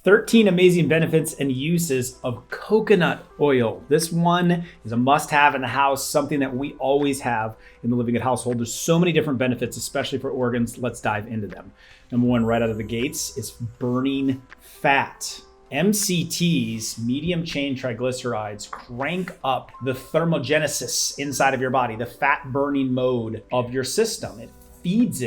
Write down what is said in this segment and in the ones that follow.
13 amazing benefits and uses of coconut oil. This one is a must-have in the house, something that we always have in the Livingood household. There's so many different benefits, especially for organs. Let's dive into them. Number one, right out of the gates, is burning fat. MCTs, medium chain triglycerides, crank up the thermogenesis inside of your body, the fat burning mode of your system. It feeds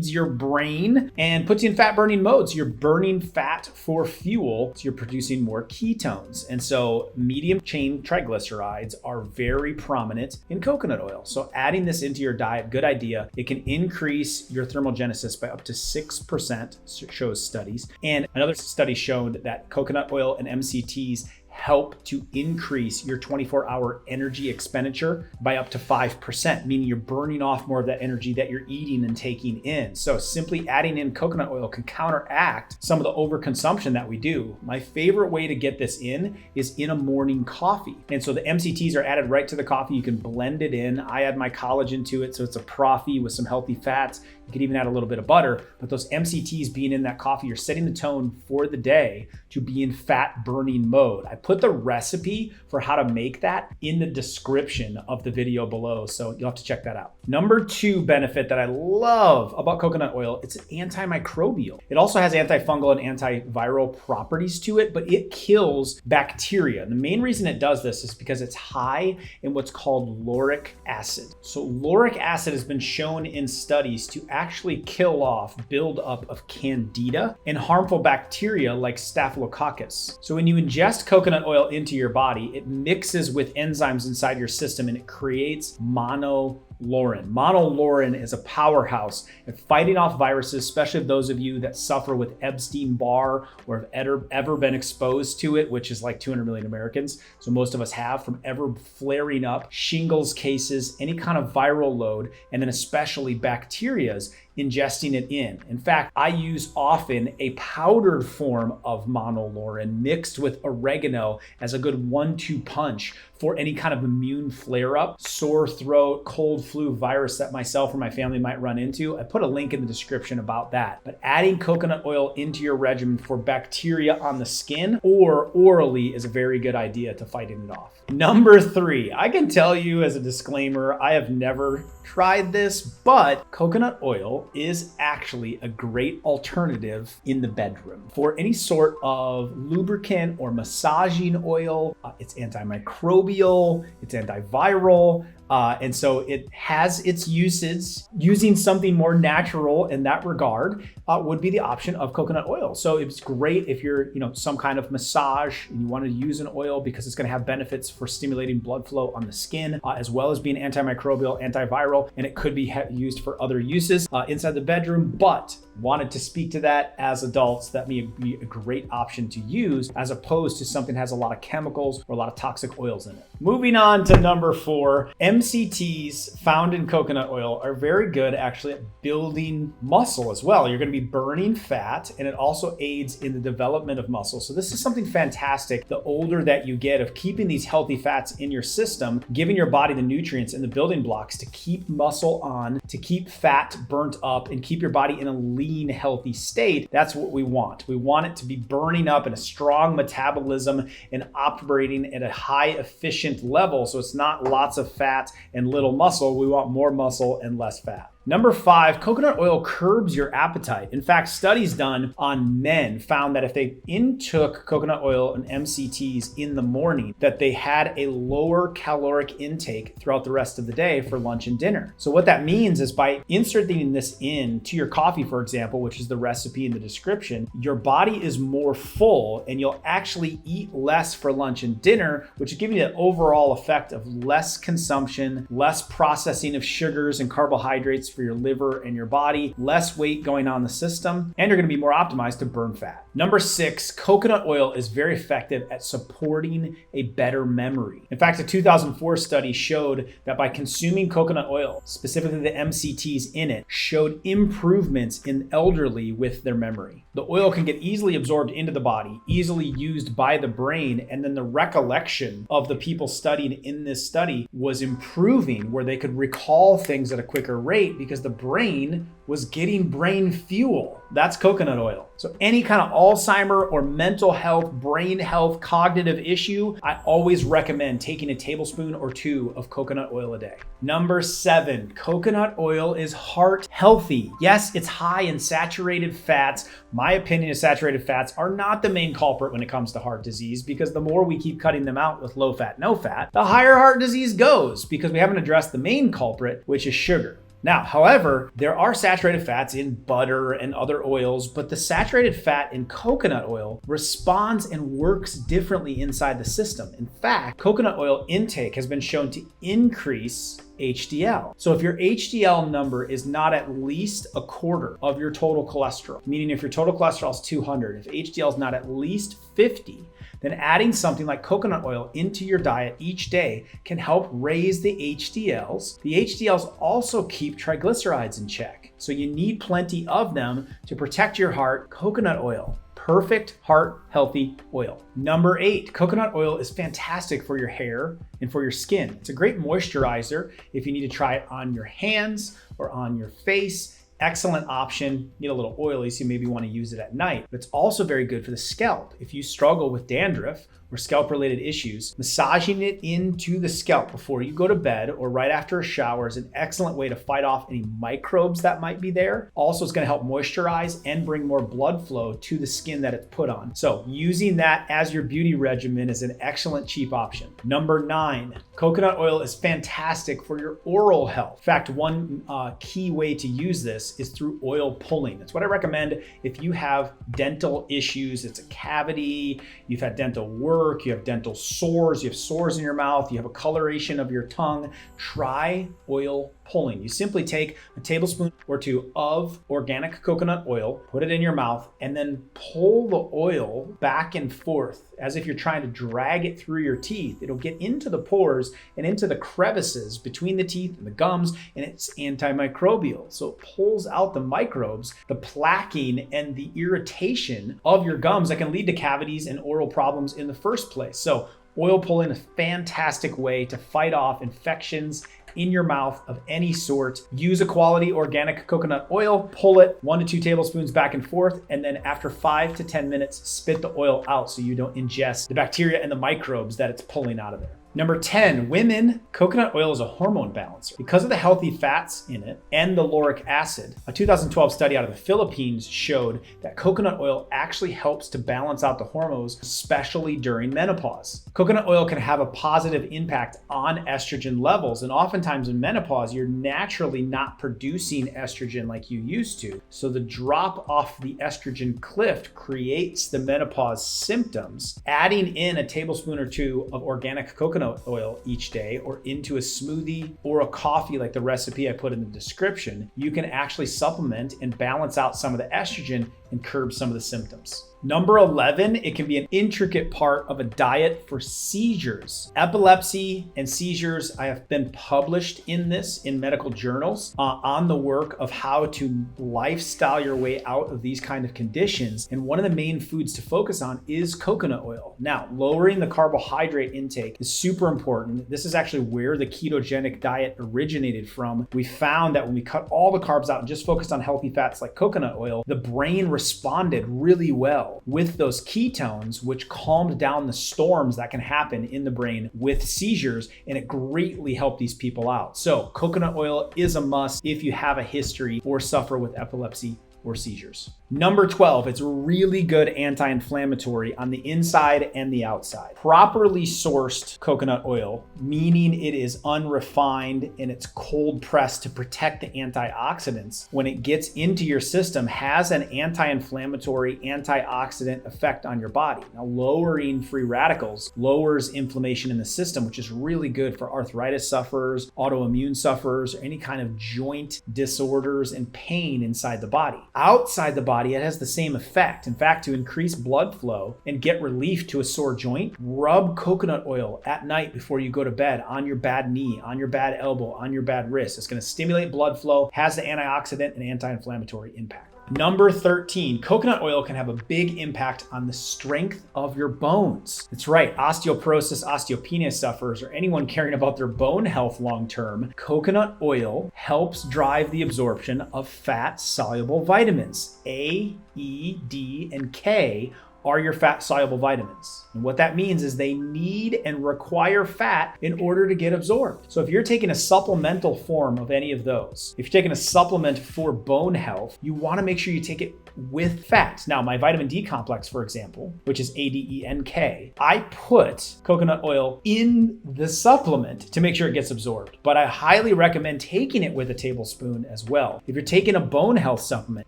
your brain and puts you in fat burning mode. So you're burning fat for fuel. So you're producing more ketones. And so medium chain triglycerides are very prominent in coconut oil. So adding this into your diet, good idea. It can increase your thermogenesis by up to 6%, shows studies. And another study showed that coconut oil and MCTs help to increase your 24-hour energy expenditure by up to 5%, meaning you're burning off more of that energy that you're eating and taking in. So simply adding in coconut oil can counteract some of the overconsumption that we do. My favorite way to get this in is in a morning coffee. And so the MCTs are added right to the coffee. You can blend it in. I add my collagen to it, so it's a proffee with some healthy fats. You could even add a little bit of butter, but those MCTs being in that coffee, you're setting the tone for the day to be in fat burning mode. I put the recipe for how to make that in the description of the video below, so you'll have to check that out. Number two benefit that I love about coconut oil, it's antimicrobial. It also has antifungal and antiviral properties to it, but it kills bacteria. And the main reason it does this is because it's high in what's called lauric acid. So lauric acid has been shown in studies to actually kill off buildup of candida and harmful bacteria like staphylococcus. So when you ingest coconut oil into your body, it mixes with enzymes inside your system and it creates monolaurin. Monolaurin is a powerhouse at fighting off viruses, especially those of you that suffer with Epstein-Barr or have ever been exposed to it, which is like 200 million Americans. So most of us have, from ever flaring up, shingles cases, any kind of viral load, and then especially bacterias, ingesting it in. In fact, I use often a powdered form of monolaurin mixed with oregano as a good 1-2 punch for any kind of immune flare-up, sore throat, cold flu virus that myself or my family might run into. I put a link in the description about that. But adding coconut oil into your regimen for bacteria on the skin or orally is a very good idea to fighting it off. Number three, I can tell you as a disclaimer, I have never tried this, but coconut oil is actually a great alternative in the bedroom for any sort of lubricant or massaging oil. It's antimicrobial, it's antiviral, and so it has its uses. Using something more natural in that regard would be the option of coconut oil. So it's great if you're, some kind of massage and you want to use an oil because it's going to have benefits for stimulating blood flow on the skin, as well as being antimicrobial, antiviral, and it could be used for other uses inside the bedroom. But wanted to speak to that as adults, that may be a great option to use as opposed to something that has a lot of chemicals or a lot of toxic oils in it. Moving on to number four, MCTs found in coconut oil are very good actually at building muscle as well. You're going to be burning fat, and it also aids in the development of muscle. So this is something fantastic the older that you get, of keeping these healthy fats in your system, giving your body the nutrients and the building blocks to keep muscle on, to keep fat burnt up, and keep your body in a lean, healthy state. That's what we want. We want it to be burning up in a strong metabolism and operating at a high efficient level. So it's not lots of fat and little muscle. We want more muscle and less fat. Number five, coconut oil curbs your appetite. In fact, studies done on men found that if they intook coconut oil and MCTs in the morning, that they had a lower caloric intake throughout the rest of the day for lunch and dinner. So what that means is by inserting this into your coffee, for example, which is the recipe in the description, your body is more full and you'll actually eat less for lunch and dinner, which will give you the overall effect of less consumption, less processing of sugars and carbohydrates for your liver and your body, less weight going on the system, and you're going to be more optimized to burn fat. Number six, coconut oil is very effective at supporting a better memory. In fact, a 2004 study showed that by consuming coconut oil, specifically the MCTs in it, showed improvements in elderly with their memory. The oil can get easily absorbed into the body, easily used by the brain, and then the recollection of the people studied in this study was improving, where they could recall things at a quicker rate because the brain was getting brain fuel. That's coconut oil. So any kind of Alzheimer or mental health, brain health, cognitive issue, I always recommend taking a tablespoon or 2 of coconut oil a day. Number 7, coconut oil is heart healthy. Yes, it's high in saturated fats. My opinion is saturated fats are not the main culprit when it comes to heart disease, because the more we keep cutting them out with low fat, no fat, the higher heart disease goes, because we haven't addressed the main culprit, which is sugar. Now, however, there are saturated fats in butter and other oils, but the saturated fat in coconut oil responds and works differently inside the system. In fact, coconut oil intake has been shown to increase HDL. So if your HDL number is not at least a quarter of your total cholesterol, meaning if your total cholesterol is 200, if HDL is not at least 50, then adding something like coconut oil into your diet each day can help raise the HDLs. The HDLs also keep triglycerides in check, so you need plenty of them to protect your heart. Coconut oil, perfect heart healthy oil. Number 8, coconut oil is fantastic for your hair and for your skin. It's a great moisturizer if you need to try it on your hands or on your face. Excellent option. Need a little oily, so you maybe want to use it at night. But it's also very good for the scalp. If you struggle with dandruff or scalp-related issues, massaging it into the scalp before you go to bed or right after a shower is an excellent way to fight off any microbes that might be there. Also, it's going to help moisturize and bring more blood flow to the skin that it's put on. So using that as your beauty regimen is an excellent cheap option. Number 9, coconut oil is fantastic for your oral health. In fact, one key way to use this is through oil pulling. That's what I recommend if you have dental issues. It's a cavity, you've had dental work, you have dental sores, you have sores in your mouth, you have a coloration of your tongue. Try oil pulling. You simply take a tablespoon or 2 of organic coconut oil, put it in your mouth, and then pull the oil back and forth as if you're trying to drag it through your teeth. It'll get into the pores and into the crevices between the teeth and the gums, and it's antimicrobial. So it pulls out the microbes, the plaquing, and the irritation of your gums that can lead to cavities and oral problems in the first place. So oil pulling is a fantastic way to fight off infections in your mouth of any sort. Use a quality organic coconut oil, pull it 1 to 2 tablespoons back and forth, and then after 5 to 10 minutes, spit the oil out so you don't ingest the bacteria and the microbes that it's pulling out of there. Number 10, women, coconut oil is a hormone balancer. Because of the healthy fats in it and the lauric acid, a 2012 study out of the Philippines showed that coconut oil actually helps to balance out the hormones, especially during menopause. Coconut oil can have a positive impact on estrogen levels, and oftentimes in menopause, you're naturally not producing estrogen like you used to. So the drop off the estrogen cliff creates the menopause symptoms. Adding in a tablespoon or 2 of organic coconut oil each day or into a smoothie or a coffee like the recipe I put in the description, you can actually supplement and balance out some of the estrogen and curb some of the symptoms. Number 11, it can be an intricate part of a diet for seizures. Epilepsy and seizures, I have been published in this in medical journals on the work of how to lifestyle your way out of these kind of conditions. And one of the main foods to focus on is coconut oil. Now, lowering the carbohydrate intake is super important. This is actually where the ketogenic diet originated from. We found that when we cut all the carbs out and just focused on healthy fats like coconut oil, the brain responded really well with those ketones, which calmed down the storms that can happen in the brain with seizures, and it greatly helped these people out. So coconut oil is a must if you have a history or suffer with epilepsy or seizures. Number 12, it's really good anti-inflammatory on the inside and the outside. Properly sourced coconut oil, meaning it is unrefined and it's cold pressed to protect the antioxidants, when it gets into your system, has an anti-inflammatory, antioxidant effect on your body. Now, lowering free radicals lowers inflammation in the system, which is really good for arthritis sufferers, autoimmune sufferers, or any kind of joint disorders and pain inside the body. Outside the body, it has the same effect. In fact, to increase blood flow and get relief to a sore joint, rub coconut oil at night before you go to bed on your bad knee, on your bad elbow, on your bad wrist. It's going to stimulate blood flow, has the antioxidant and anti-inflammatory impact. Number 13, coconut oil can have a big impact on the strength of your bones. That's right, osteoporosis, osteopenia sufferers, or anyone caring about their bone health long term, coconut oil helps drive the absorption of fat-soluble vitamins. A, E, D, and K are your fat-soluble vitamins. And what that means is they need and require fat in order to get absorbed. So if you're taking a supplemental form of any of those, if you're taking a supplement for bone health, you wanna make sure you take it with fats. Now, my vitamin D complex, for example, which is ADENK, I put coconut oil in the supplement to make sure it gets absorbed. But I highly recommend taking it with a tablespoon as well. If you're taking a bone health supplement,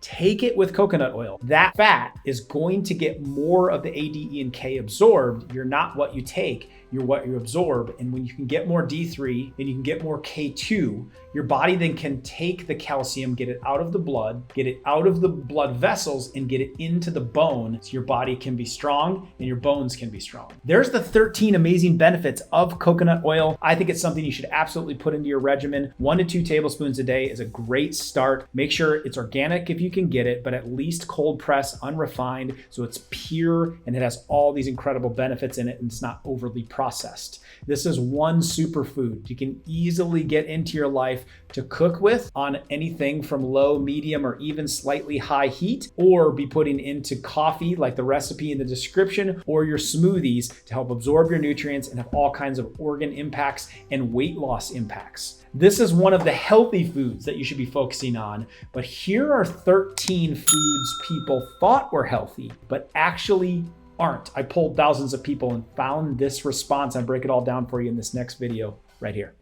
take it with coconut oil. That fat is going to get more of the ADENK absorbed. You're not what you take, you're what you absorb. And when you can get more D3 and you can get more K2, your body then can take the calcium, get it out of the blood, get it out of the blood vessels, and get it into the bone so your body can be strong and your bones can be strong. There's the 13 amazing benefits of coconut oil. I think it's something you should absolutely put into your regimen. 1 to 2 tablespoons a day is a great start. Make sure it's organic if you can get it, but at least cold press, unrefined, so it's pure and it has all these incredible benefits in it and it's not overly processed. This is one superfood you can easily get into your life to cook with on anything from low, medium, or even slightly high heat, or be putting into coffee like the recipe in the description, or your smoothies to help absorb your nutrients and have all kinds of organ impacts and weight loss impacts. This is one of the healthy foods that you should be focusing on, but here are 13 foods people thought were healthy, but actually aren't. I polled thousands of people and found this response. I break it all down for you in this next video right here.